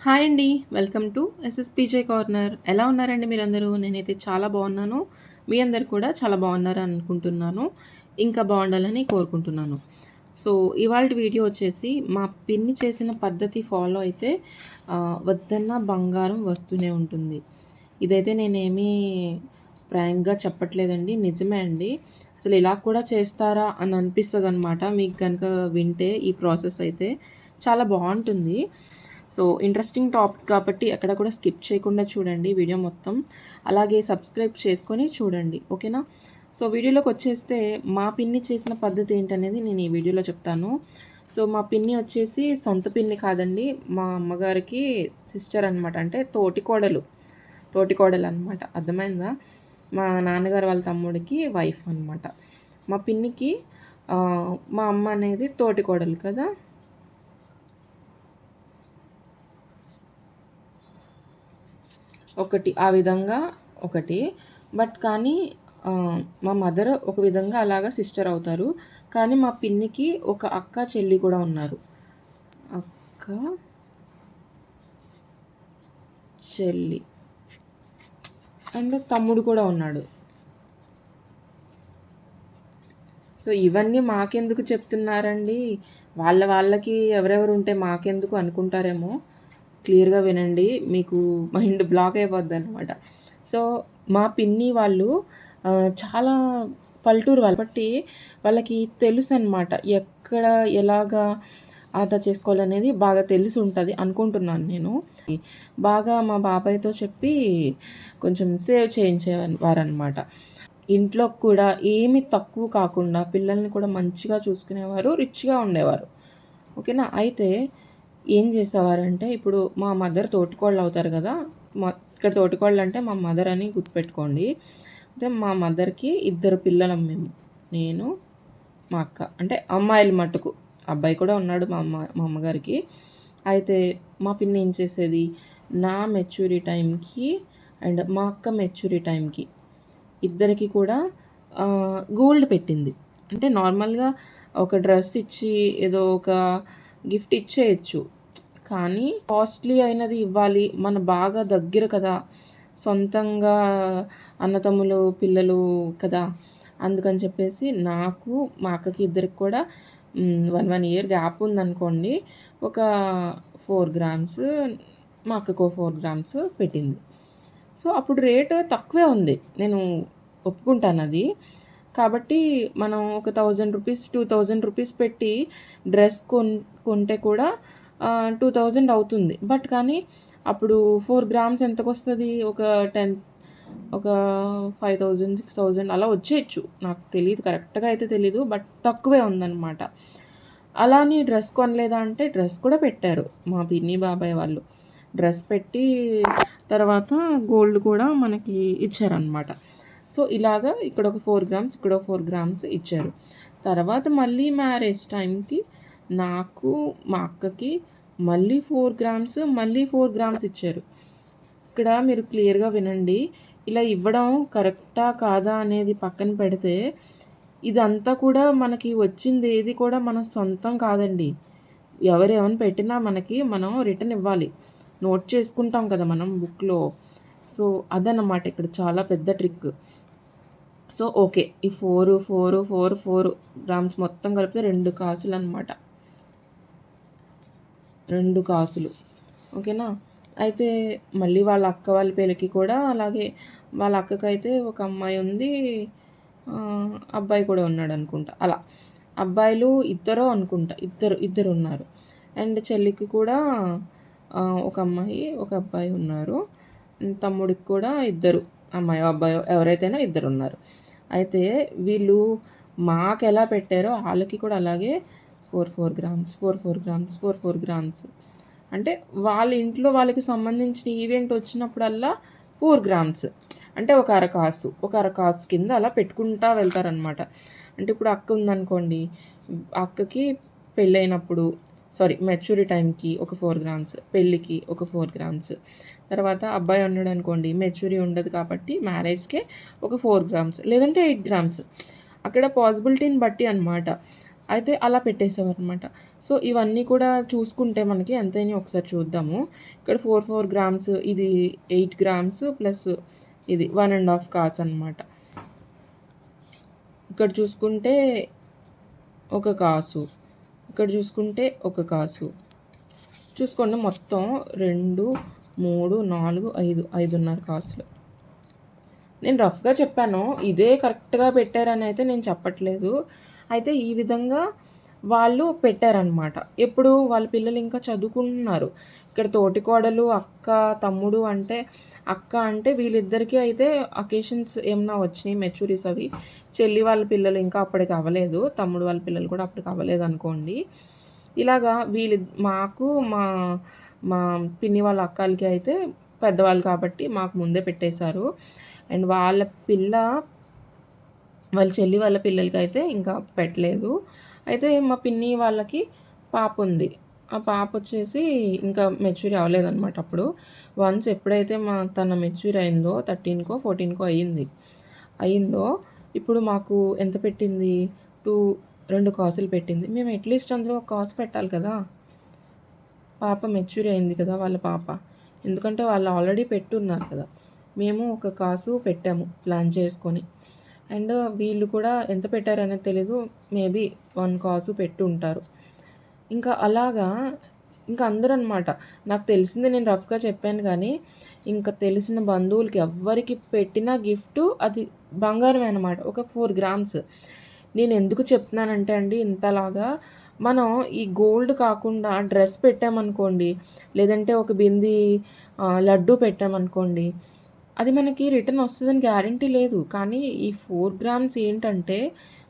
Hi అండి. Welcome to SSPJ corner. ఎలా ఉన్నారండి మీరందరూ? నేనైతే చాలా బాగున్నాను. మీ అందరూ కూడా చాలా బాగున్నారని అనుకుంటున్నాను. ఇంకా బాగుండాలని కోరుకుంటున్నాను. సో, ఇవాల్టి వీడియో వచ్చేసి మా పిన్ని చేసిన పద్ధతి ఫాలో అయితే వద్దన్న బంగారం వస్తూనే ఉంటుంది. ఇదైతే నేనేమీ ప్రాంక్‌గా చెప్పట్లేదండి. నిజమే అండి. అసలు ఇలా కూడా చేస్తారా అని అనిపిస్తదనమాట. మీకు గనుక వింటే ఈ ప్రాసెస్ అయితే చాలా బావుంటుంది. సో, ఇంట్రెస్టింగ్ టాపిక్ కాబట్టి ఎక్కడ కూడా స్కిప్ చేయకుండా చూడండి వీడియో మొత్తం. అలాగే సబ్స్క్రైబ్ చేసుకొని చూడండి. ఓకేనా? సో, వీడియోలోకొచ్చేస్తే మా పిన్ని చేసిన పద్ధతి ఏంటనేది నేను ఈ వీడియోలో చెప్తాను. సో, మా పిన్ని వచ్చేసి సొంత పిన్ని కాదండి. మా అమ్మగారికి సిస్టర్ అనమాట. అంటే తోటికోడలు. తోటికోడలనమాట. అర్థమైందా? మా నాన్నగారు వాళ్ళ తమ్ముడికి వైఫ్ అనమాట. మా పిన్నికి మా అమ్మ అనేది తోటికోడలు కదా! ఒకటి ఆ విధంగా ఒకటి. బట్ కానీ మా మదర్ ఒక విధంగా అలాగా సిస్టర్ అవుతారు. కానీ మా పిన్నికి ఒక అక్క, చెల్లి కూడా ఉన్నారు. అక్క, చెల్లి అండ్ తమ్ముడు కూడా ఉన్నాడు. సో, ఇవన్నీ మాకెందుకు చెప్తున్నారండి? వాళ్ళకి ఎవరెవరు ఉంటే మాకెందుకు అనుకుంటారేమో. క్లియర్‌గా వినండి. మీకు మైండ్ బ్లాక్ అయిపోద్దనమాట. సో, మా పిన్ని వాళ్ళు చాలా పల్లెటూరు వాళ్ళు. కాబట్టి వాళ్ళకి తెలుసనమాట. ఎక్కడ ఎలాగా ఆదా చేసుకోవాలనేది బాగా తెలిసుంటది అనుకుంటున్నాను నేను. బాగా మా బాబాయ్‌తో చెప్పి కొంచెం సేవ్ చేయించేవారనమాట. ఇంట్లో కూడా ఏమి తక్కువ కాకుండా పిల్లల్ని కూడా మంచిగా చూసుకునేవారు. రిచ్‌గా ఉండేవారు. ఓకేనా? అయితే ఏం చేసేవారంటే ఇప్పుడు మా మదర్ తోటికోడలవుతారు గదా! ఇక్కడ తోటికోడలంటే మా మదర్ అని గుర్తుపెట్టుకోండి. అయితే మా మదర్‌కి ఇద్దరు పిల్లలం మేము. నేను, మా అక్క. అంటే అమ్మాయిలు మట్టుకు. అబ్బాయి కూడా ఉన్నాడు మా అమ్మగారికి. అయితే మా పిన్ని ఏం చేసేది, నా మెచ్యూరీ టైంకి అండ్ మా అక్క మెచ్యూరీ టైంకి ఇద్దరికి కూడా గోల్డ్ పెట్టింది. అంటే నార్మల్‌గా ఒక డ్రెస్ ఇచ్చి ఏదో ఒక గిఫ్ట్ ఇచ్చేయొచ్చు. కానీ కాస్ట్‌లీ అయినది ఇవ్వాలి. మన బాగా దగ్గర కదా! సొంతంగా అన్నతమ్ములు, పిల్లలు కదా! అందుకని చెప్పేసి నాకు, మా అక్కకి ఇద్దరికి కూడా 1 ఇయర్ గ్యాప్ ఉందనుకోండి. ఒక 4 గ్రామ్స్ మా అక్కకో 4 గ్రామ్స్ పెట్టింది. సో, అప్పుడు రేట్ తక్కువే ఉంది. నేను ఒప్పుకుంటానది. కాబట్టి మనం ఒక రూ. 1000, రూ. 2000 పెట్టి డ్రెస్ కొంటే కూడా 2000 అవుతుంది. బట్ కానీ అప్పుడు 4 గ్రామ్స్ ఎంతకొస్తది? ఒక 10 ఒక 5000, 6000 అలా వచ్చేయచ్చు. నాకు తెలీదు కరెక్ట్‌గా అయితే తెలీదు. బట్ తక్కువే ఉందనమాట. అలా అని డ్రెస్ కొనలేదా అంటే డ్రెస్ కూడా పెట్టారు. మా పిన్ని, బాబాయ్ వాళ్ళు. డ్రెస్ పెట్టి తర్వాత గోల్డ్ కూడా మనకి ఇచ్చారనమాట. సో, ఇలాగా ఇక్కడ ఒక 4 గ్రామ్స్, ఇక్కడ ఒక 4 గ్రామ్స్ ఇచ్చారు. తర్వాత మళ్ళీ మ్యారేజ్ టైంకి నాకు, మా అక్కకి మళ్ళీ 4 గ్రామ్స్, మళ్ళీ 4 గ్రామ్స్ ఇచ్చారు. ఇక్కడ మీరు క్లియర్‌గా వినండి. ఇలా ఇవ్వడం కరెక్టా? కాదా? అనేది పక్కన పెడితే, ఇదంతా కూడా మనకి వచ్చింది ఏది కూడా మన సొంతం కాదండి. ఎవరేమన్నా పెట్టినా మనకి మనం రిటర్న్ ఇవ్వాలి. నోట్ చేసుకుంటాం కదా మనం బుక్‌లో. సో, అదనమాట ఇక్కడ చాలా పెద్ద ట్రిక్. So, okay. ఈ 4 గ్రామ్స్ మొత్తం కలిపితే 2 కాసులనమాట. 2 కాసులు. ఓకేనా? అయితే మళ్ళీ వాళ్ళ అక్క వాళ్ళ పెళ్ళికి కూడా అలాగే వాళ్ళ అక్కకైతే ఒక అమ్మాయి ఉంది. అబ్బాయి కూడా ఉన్నాడనుకుంటా. అలా. అబ్బాయిలు ఇద్దరో అనుకుంటా. ఇద్దరున్నారు. అండ్ చెల్లికి కూడా ఒక అమ్మాయి, ఒక అబ్బాయి ఉన్నారు. తమ్ముడికి కూడా ఇద్దరు అమ్మాయో, అబ్బాయో ఎవరైతేనో ఇద్దరున్నారు. అయితే వీళ్ళు మాకెలా పెట్టారో ఆళ్ళకి కూడా అలాగే 4 గ్రామ్స్, 4 గ్రామ్స్, 4 గ్రామ్స్. అంటే వాళ్ళ ఇంట్లో వాళ్ళకి సంబంధించిన ఈవెంట్ వచ్చినప్పుడల్లా 4 గ్రామ్స్. అంటే ఒక అరకాసు కింద అలా పెట్టుకుంటా వెళ్తారనమాట. అంటే ఇప్పుడు అక్క ఉందనుకోండి, అక్కకి పెళ్ళైనప్పుడు మెచ్యూరీ టైంకి ఒక 4 గ్రామ్స్, పెళ్ళికి ఒక 4 గ్రామ్స్. తర్వాత అబ్బాయి ఉన్నాడనుకోండి, మెచ్యూరీ ఉండదు కాబట్టి మ్యారేజ్‌కే ఒక 4 గ్రామ్స్ లేదంటే 8 గ్రామ్స్. అక్కడ పాసిబిలిటీని బట్టి అనమాట. అయితే అలా పెట్టేసామనమాట. సో, ఇవన్నీ కూడా చూసుకుంటే మనకి ఎంతయినాయో ఒకసారి చూద్దాము. ఇక్కడ 4 గ్రామ్స్, ఇది 8 గ్రామ్స్ ప్లస్ ఇది 1 ½ కాసు అనమాట. ఇక్కడ చూసుకుంటే ఒక కాసు, ఇక్కడ చూసుకుంటే ఒక కాసు. చూసుకోండి మొత్తం 2, 3, 4, 5, 5.5 కాసులు. నేను రఫ్‌గా చెప్పాను. ఇదే కరెక్ట్‌గా పెట్టారని అయితే నేను చెప్పట్లేదు. అయితే ఈ విధంగా వాళ్ళు పెట్టారనమాట. ఎప్పుడు వాళ్ళ పిల్లలు ఇంకా చదువుకుంటున్నారు. ఇక్కడ తోటికోడలు, అక్క, తమ్ముడు అంటే అక్క అంటే వీళ్ళిద్దరికీ అయితే అకేషన్స్ ఏమన్నా వచ్చినాయి మెచ్యూరీస్ అవి. చెల్లి వాళ్ళ పిల్లలు ఇంకా అప్పటికి అవ్వలేదు. తమ్ముడు వాళ్ళ పిల్లలు కూడా అప్పటికి అవ్వలేదనుకోండి. ఇలాగా మాకు మా మా పిన్ని వాళ్ళ అక్కలకి అయితే పెద్దవాళ్ళు కాబట్టి మాకు ముందే పెట్టేశారు. అండ్ వాళ్ళ చెల్లి వాళ్ళ పిల్లలకైతే ఇంకా పెట్టలేదు. అయితే మా పిన్ని వాళ్ళకి పాప ఉంది. ఆ పాప వచ్చేసి ఇంకా మెచ్యూర్ అవ్వలేదనమాట అప్పుడు. వన్స్ ఎప్పుడైతే తన మెచ్యూర్ అయిందో 13కో, 14కో అయిందో ఇప్పుడు మాకు ఎంత పెట్టింది? 2 కాసులు పెట్టింది. మేము అట్లీస్ట్ అందులో ఒక కాసు పెట్టాలి కదా! పాప మెచ్యూర్ అయింది కదా వాళ్ళ పాప. ఎందుకంటే వాళ్ళు ఆల్రెడీ పెట్టున్నారు కదా! మేము ఒక కాసు పెట్టాము ప్లాన్ చేసుకొని. అండ్ వీళ్ళు కూడా ఎంత పెట్టారనేది తెలీదు. మేబీ 1 కాసు పెట్టుంటారు. ఇంకా అలాగా ఇంకా అందరనమాట. నాకు తెలిసింది నేను రఫ్‌గా చెప్పాను గానీ, ఇంకా తెలిసిన బంధువులకి ఎవ్వరికి పెట్టిన గిఫ్టు అది బంగారమే అనమాట. ఒక 4 గ్రామ్స్. నేనెందుకు చెప్తున్నానంటే అండి ఇంతలాగా, మనం ఈ గోల్డ్ కాకుండా డ్రెస్ పెట్టామనుకోండి, లేదంటే ఒక బింది లడ్డూ పెట్టామనుకోండి, అది మనకి రిటర్న్ వస్తదని గ్యారంటీ లేదు. కానీ ఈ 4 గ్రామ్స్ ఏంటంటే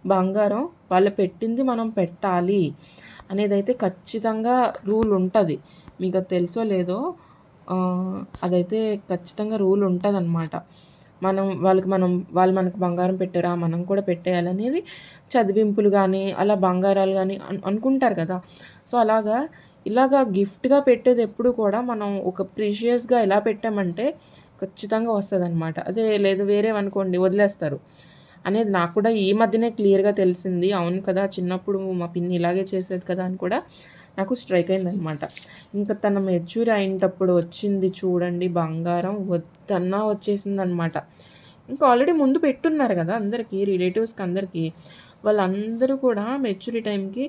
బంగారం. వాళ్ళు పెట్టింది మనం పెట్టాలి అనేదైతే ఖచ్చితంగా రూల్ ఉంటది. మీకది తెలుసో లేదో అదైతే ఖచ్చితంగా రూల్ ఉంటదనమాట. వాళ్ళు మనకు బంగారం పెట్టారా, మనం కూడా పెట్టేయాలనేది చదివింపులు గానీ, అలా బంగారాలు గానీ అనుకుంటారు కదా! సో, ఇలాగా గిఫ్ట్‌గా పెట్టేది ఎప్పుడు కూడా మనం ఒక ప్రీషియస్‌గా ఎలా పెట్టామంటే ఖచ్చితంగా వస్తదనమాట. అదే లేదు వేరేవనుకోండి వదిలేస్తారు. అనేది నాకు కూడా ఈ మధ్యనే క్లియర్‌గా తెలిసింది. అవును కదా! చిన్నప్పుడు మా పిన్ని ఇలాగే చేసేది కదా! అని కూడా నాకు స్ట్రైక్ అయిందనమాట. ఇంకా తన మెచ్యూర్ అయ్యేటప్పుడు వచ్చింది చూడండి బంగారం వద్దన్నా వచ్చేసిందనమాట. ఇంకా ఆల్రెడీ ముందు పెట్టున్నారు కదా! అందరికీ రిలేటివ్స్‌కి అందరికీ. వాళ్ళందరూ కూడా మెచ్యూరీ టైంకి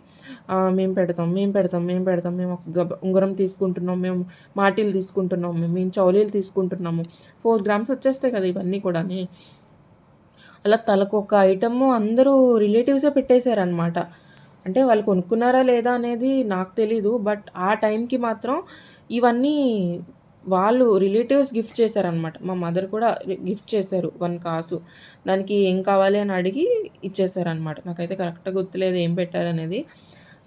మేము పెడతాం, మేము పెడతాం, మేము పెడతాం. మేము ఒక ఉంగరం తీసుకుంటున్నాం, మేము మాటీలు తీసుకుంటున్నాం, మేము చౌలీలు తీసుకుంటున్నాము. 4 గ్రామ్స్ వచ్చేస్తాయి కదా! ఇవన్నీ కూడాని. అలా తలకొక ఐటెము అందరూ రిలేటివ్సే పెట్టేశారనమాట. అంటే వాళ్ళు కొనుక్కున్నారా లేదా అనేది నాకు తెలీదు. బట్ ఆ టైంకి మాత్రం ఇవన్నీ వాళ్ళు రిలేటివ్స్ గిఫ్ట్ చేశారనమాట. మా మదర్ కూడా గిఫ్ట్ చేశారు 1 కాసు. దానికి ఏం కావాలి అని అడిగి ఇచ్చేశారనమాట. నాకైతే కరెక్ట్‌గా గుర్తులేదు ఏం పెట్టారనేది.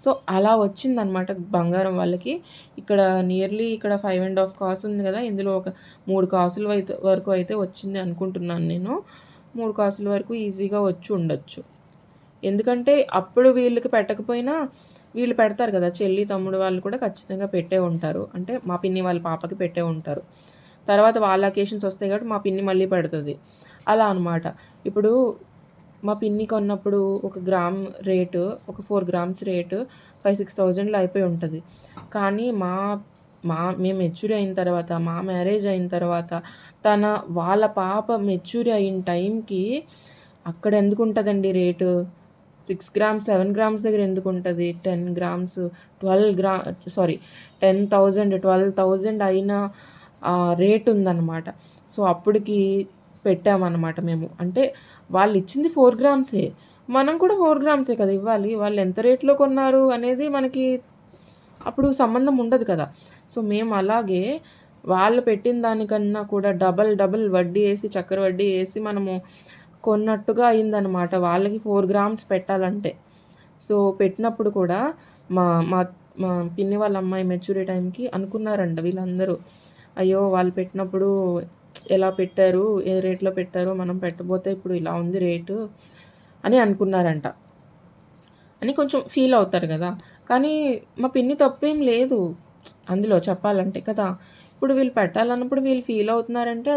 సో, అలా వచ్చిందనమాట బంగారం వాళ్ళకి. ఇక్కడ నియర్లీ ఇక్కడ 5 ½ కాసు ఉంది కదా! ఇందులో ఒక 3 కాసుల వరకు అయితే వచ్చింది అనుకుంటున్నాను నేను. 3 కాసుల వరకు ఈజీగా వచ్చి ఉండొచ్చు. ఎందుకంటే అప్పుడు వీళ్ళకి పెట్టకపోయినా వీళ్ళు పెడతారు కదా! చెల్లి, తమ్ముడు వాళ్ళు కూడా ఖచ్చితంగా పెట్టే ఉంటారు. అంటే మా పిన్ని వాళ్ళ పాపకి పెట్టే ఉంటారు. తర్వాత వాళ్ళ అకేషన్స్ వస్తాయి కాబట్టి మా పిన్ని మళ్ళీ పెడతది. అలా అనమాట. ఇప్పుడు మా పిన్ని కొన్నప్పుడు ఒక గ్రామ్ రేటు ఒక 4 గ్రామ్స్ రేటు 5,000-6,000లో అయిపోయి ఉంటది. కానీ మేము మెచ్యూర్ అయిన తర్వాత, మా మ్యారేజ్ అయిన తర్వాత, వాళ్ళ పాప మెచ్యూర్ అయిన టైంకి అక్కడ ఎందుకుంటదండి రేటు? 6 గ్రామ్స్, 7 గ్రామ్స్ దగ్గర ఎందుకుంటది? 10 గ్రామ్స్, 10,000, 12,000 అయిన రేట్ ఉందనమాట. సో, అప్పటికి పెట్టామనమాట మేము. అంటే వాళ్ళిచ్చింది 4 గ్రామ్సే. మనం కూడా 4 గ్రామ్సే కదా ఇవ్వాలి. వాళ్ళు ఎంత రేట్‌లో కొన్నారు అనేది మనకి అప్పుడు సంబంధం ఉండదు కదా! సో, మేము అలాగే వాళ్ళు పెట్టిన దానికన్నా కూడా డబల్ వడ్డీ ఏసి, చక్కెర వడ్డీ ఏసి మనము కొన్నట్టుగా అయిందనమాట. వాళ్ళకి 4 గ్రామ్స్ పెట్టాలంటే. సో, పెట్టినప్పుడు కూడా మా మా మా పిన్ని వాళ్ళ అమ్మాయి మెచ్యూరీ టైంకి అనుకున్నారంట వీళ్ళందరూ. అయ్యో! వాళ్ళు పెట్టినప్పుడు ఎలా పెట్టారు? ఏ రేట్‌లో పెట్టారో మనం పెట్టబోతే ఇప్పుడు ఇలా ఉంది రేటు అని అనుకున్నారంట. అని కొంచెం ఫీల్ అవుతారు గదా! కానీ మా పిన్ని తప్పేం లేదు అందులో చెప్పాలంటే కదా! ఇప్పుడు వీళ్ళు పెట్టాలన్నప్పుడు వీళ్ళు ఫీల్ అవుతున్నారంటే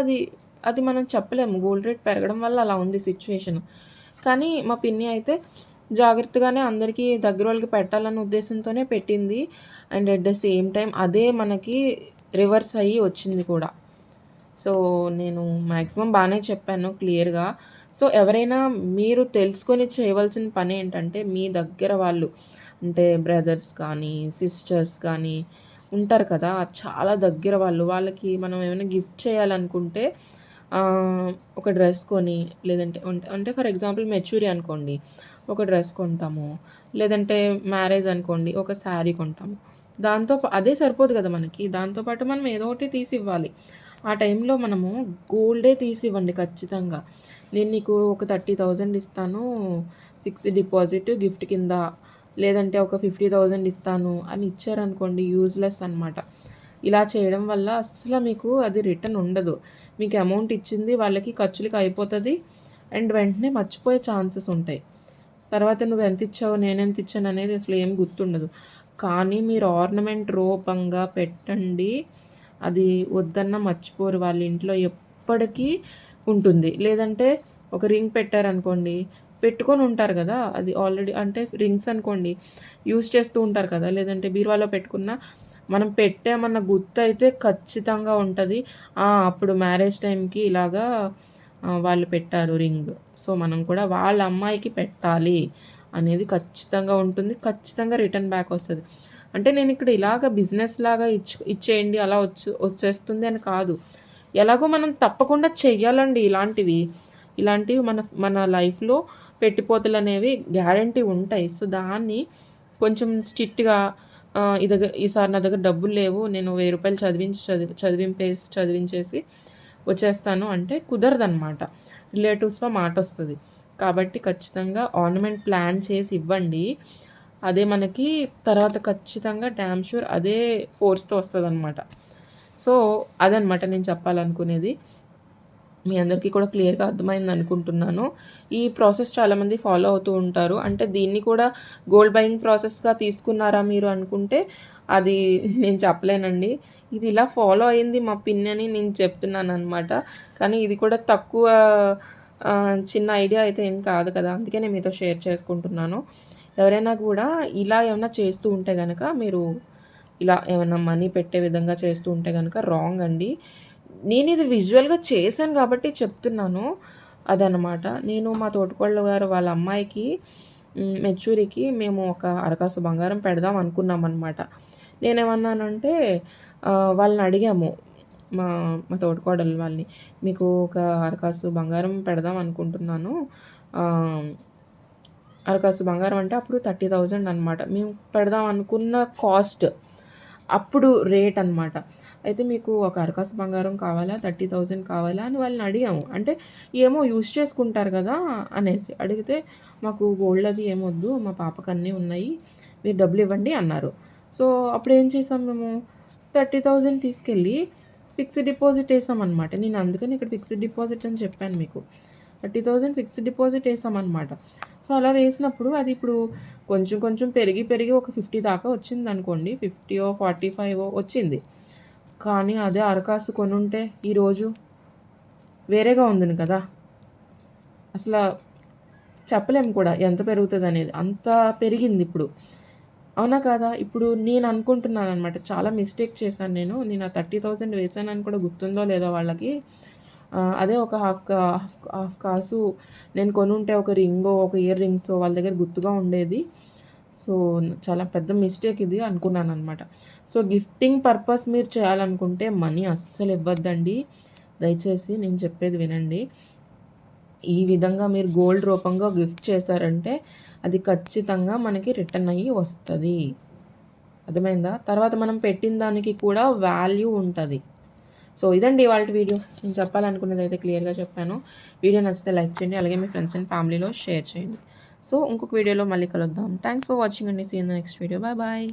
అది మనం చెప్పలేము. గోల్డ్ రేట్ పెరగడం వల్ల అలా ఉంది సిట్యుయేషన్. కానీ మా పిన్ని అయితే జాగ్రత్తగానే అందరికీ దగ్గర వాళ్ళకి పెట్టాలన్న ఉద్దేశంతోనే పెట్టింది. And at the same time అదే మనకి రివర్స్ అయ్యి వచ్చింది కూడా. సో నేను మ్యాక్సిమం బాగానే చెప్పాను క్లియర్గా. సో ఎవరైనా మీరు తెలుసుకొని చేయవలసిన పని ఏంటంటే, మీ దగ్గర వాళ్ళు అంటే బ్రదర్స్ కానీ సిస్టర్స్ కానీ ఉంటారు కదా, చాలా దగ్గర వాళ్ళు, వాళ్ళకి మనం ఏమైనా గిఫ్ట్ చేయాలనుకుంటే ఒక డ్రెస్ కొని, లేదంటే అంటే ఫర్ ఎగ్జాంపుల్ మెచ్యూరీ అనుకోండి, ఒక డ్రెస్ కొంటాము. లేదంటే మ్యారేజ్ అనుకోండి, ఒక శారీ కొంటాము. అదే సరిపోదు కదా మనకి. దాంతో పాటు మనం ఏదో ఒకటి తీసి ఇవ్వాలి. ఆ టైంలో మనము గోల్డే తీసి ఇవ్వండి ఖచ్చితంగా. నేను నీకు ఒక 30,000 ఇస్తాను ఫిక్స్డ్ డిపాజిట్ గిఫ్ట్ కింద, లేదంటే ఒక 50,000 ఇస్తాను అని ఇచ్చారనుకోండి, యూజ్‌లెస్ అనమాట. ఇలా చేయడం వల్ల అస్సలు మీకు అది రిటర్న్ ఉండదు. మీకు అమౌంట్ ఇచ్చింది వాళ్ళకి ఖర్చులకి అయిపోతుంది. అండ్ వెంటనే మర్చిపోయే ఛాన్సెస్ ఉంటాయి. తర్వాత నువ్వు ఎంత ఇచ్చావు, నేనెంత ఇచ్చాను అనేది అసలు ఏం గుర్తుండదు. కానీ మీరు ఆర్నమెంట్ రూపంగా పెట్టండి. అది వద్దన్నా మర్చిపోరు. వాళ్ళ ఇంట్లో ఎప్పటికీ ఉంటుంది. లేదంటే ఒక రింగ్ పెట్టారనుకోండి, పెట్టుకొని ఉంటారు కదా, అది ఆల్రెడీ అంటే రింగ్స్ అనుకోండి యూజ్ చేస్తూ ఉంటారు కదా, లేదంటే బీరువాలో పెట్టుకున్న మనం పెట్టామన్న గుర్తు అయితే ఖచ్చితంగా ఉంటుంది. అప్పుడు మ్యారేజ్ టైంకి ఇలాగా వాళ్ళు పెట్టారు రింగ్, సో మనం కూడా వాళ్ళ అమ్మాయికి పెట్టాలి అనేది ఖచ్చితంగా ఉంటుంది. ఖచ్చితంగా రిటర్న్ బ్యాక్ వస్తుంది. అంటే నేను ఇక్కడ ఇలాగ బిజినెస్ లాగా ఇచ్చేయండి అలా వచ్చేస్తుంది అని కాదు. ఎలాగో మనం తప్పకుండా చెయ్యాలండి ఇలాంటివి మన మన లైఫ్లో పెట్టిపోతలు అనేవి గ్యారంటీ ఉంటాయి. సో దాన్ని కొంచెం స్ట్రిక్ట్గా ఈసారి నా దగ్గర డబ్బులు లేవు, నేను 1000 రూపాయలు చదివించేసి వచ్చేస్తాను అంటే కుదరదనమాట. రిలేటివ్స్లో మాట వస్తుంది. కాబట్టి ఖచ్చితంగా ఆర్నమెంట్ ప్లాన్ చేసి ఇవ్వండి. అదే మనకి తర్వాత ఖచ్చితంగా డ్యామ్ షూర్ అదే ఫోర్స్‌తో వస్తదనమాట. సో అదనమాట నేను చెప్పాలనుకునేది. మీ అందరికీ కూడా క్లియర్‌గా అర్థమైంది అనుకుంటున్నాను. ఈ ప్రాసెస్ చాలామంది ఫాలో అవుతూ ఉంటారు. అంటే దీన్ని కూడా గోల్డ్ బయింగ్ ప్రాసెస్‌గా తీసుకున్నారా మీరు అనుకుంటే అది నేను చెప్పలేనండి. ఇది ఇలా ఫాలో అయింది మా పిన్ని అని నేను చెప్తున్నాననమాట. కానీ ఇది కూడా తక్కువ చిన్న ఐడియా అయితే ఏం కాదు కదా, అందుకే నేను మీతో షేర్ చేసుకుంటున్నాను. ఎవరైనా కూడా ఇలా ఏమైనా చేస్తూ ఉంటే గనక, మీరు ఇలా ఏమన్నా మనీ పెట్టే విధంగా చేస్తూ ఉంటే గనక రాంగ్ అండి. నేను ఇది విజువల్‌గా చేశాను కాబట్టి చెప్తున్నాను. అదనమాట. నేను మా తోటికోడలు గారు వాళ్ళ అమ్మాయికి మెచ్యూరీకి మేము ఒక అరకాసు బంగారం పెడదాం అనుకున్నామనమాట. నేనేమన్నానంటే వాళ్ళని అడిగాము, మా మా తోటికోడలు వాళ్ళని, మీకు ఒక అరకాసు బంగారం పెడదాం అనుకుంటున్నాను. అరకాసు బంగారం అంటే అప్పుడు 30,000 అనమాట. మేము పెడదాం అనుకున్న కాస్ట్ అప్పుడు రేట్ అనమాట. అయితే మీకు ఒక అరకాసు బంగారం కావాలా, 30,000 కావాలా అని వాళ్ళని అడిగాము. అంటే ఏమో యూజ్ చేసుకుంటారు కదా అనేసి అడిగితే, మాకు గోల్డ్ అది ఏమొద్దు, మా పాపకు అన్నీ ఉన్నాయి, మీరు డబ్బులు ఇవ్వండి అన్నారు. సో అప్పుడు ఏం చేసాం మేము, 30,000 తీసుకెళ్ళి ఫిక్స్డ్ డిపాజిట్ వేసామన్నమాట. నేను అందుకని ఇక్కడ ఫిక్స్డ్ డిపాజిట్ అని చెప్పాను మీకు. 30,000 ఫిక్స్డ్ డిపాజిట్ వేసామన్నమాట. సో అలా వేసినప్పుడు అది ఇప్పుడు కొంచెం కొంచెం పెరిగి ఒక 50 దాకా వచ్చిందనుకోండి, 50 45 వచ్చింది. కానీ అదే అరకాసు కొనుంటే ఈరోజు వేరేగా ఉందని కదా. అసలు చెప్పలేము కూడా ఎంత పెరుగుతుందనేది. అంత పెరిగింది ఇప్పుడు. అవునా కాదా? ఇప్పుడు నేను అనుకుంటున్నాననమాట, చాలా మిస్టేక్ చేశాను నేను. నేను ఆ 30,000 వేసానని కూడా గుర్తుందో లేదో వాళ్ళకి. అదే ఒక హాఫ్ కాసు నేను కొనుంటే ఒక రింగో, ఒక ఇయర్ రింగ్సో వాళ్ళ దగ్గర గుర్తుగా ఉండేది. సో చాలా పెద్ద మిస్టేక్ ఇది అనుకున్నాననమాట. సో గిఫ్టింగ్ పర్పస్ మీరు చేయాలనుకుంటే మనీ అస్సలు ఇవ్వద్దండి. దయచేసి నేను చెప్పేది వినండి. ఈ విధంగా మీరు గోల్డ్ రూపంగా గిఫ్ట్ చేశారంటే అది ఖచ్చితంగా మనకి రిటర్న్ అయ్యి వస్తుంది. అర్థమైందా? తర్వాత మనం పెట్టిన దానికి కూడా వాల్యూ ఉంటుంది. సో ఇదండి ఇవాళ వీడియో. నేను చెప్పాలనుకున్నది అయితే క్లియర్గా చెప్పాను. వీడియో నచ్చితే లైక్ చేయండి, అలాగే మీ ఫ్రెండ్స్ అండ్ ఫ్యామిలీలో షేర్ చేయండి. సో ఇంకొక వీడియోలో మళ్ళీ కలుద్దాం. థ్యాంక్స్ ఫర్ వాచింగ్ అండి. See in the next video. Bye bye.